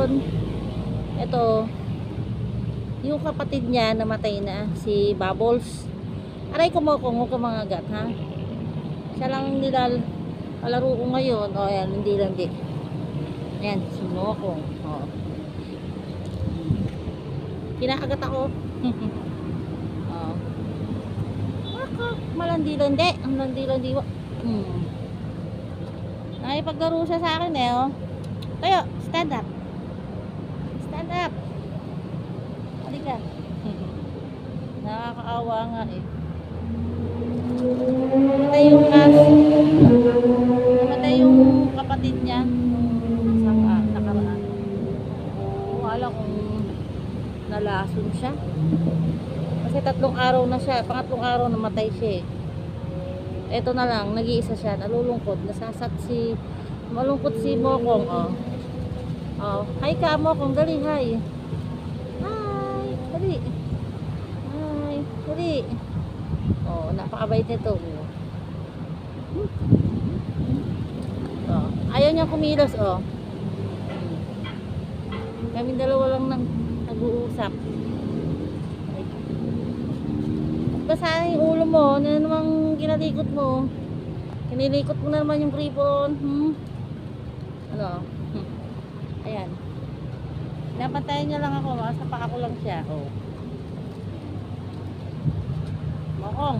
ngayon, ito, yung kapatid niya namatay na, si Bubbles. Aray ko mo kung mga gat, ha? Siya lang palaro ko ngayon. O, ayan, hindi lang di. Ayan, sumokong. O. Kinakagat ako. O. Ako, malandi-landi. Ang landi-landi. Nakipaglaro siya sa akin eh, oh. Tayo, stand up. Stand up. Halika. Nakakaawa nga eh. Namatay yung namatay yung kapatid niya nung nakaraan. Wala kung nalason siya. Kasi 3 araw na siya, pangatlong araw namatay siya eh. Eto na lang, nag-iisa siya, nalulungkot, malungkot si Mokong, oh. Oh, hi ka Mokong, dali, hi. Hi, dali. Hi, dali. Oh, napakabait nito. Oh, ayaw niya kumilos, oh. Kaming dalawa lang nag-uusap. Basa yung ulo mo, ano namang kinalikot mo? Kinilikot mo na naman yung ribbon. Ano? Ayan. Napantayan niya lang ako, makasapak ako lang siya. Oh. Mokong.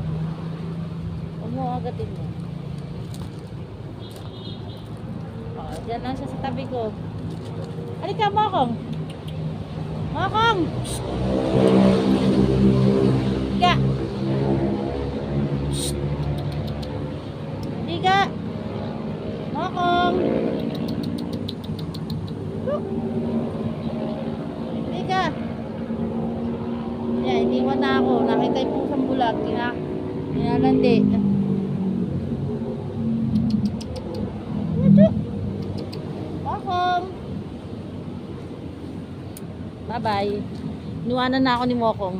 Huwag mo agatin mo. Oh, dyan lang siya sa tabi ko. Halika, Mokong. Mokong! Halika! Halika! Mokong! Halika! Yan, iniwan na ako. Nakita yung pusang bulag. Kinalandi. Mokong! Bye-bye. Inuwanan na ako ni Mokong.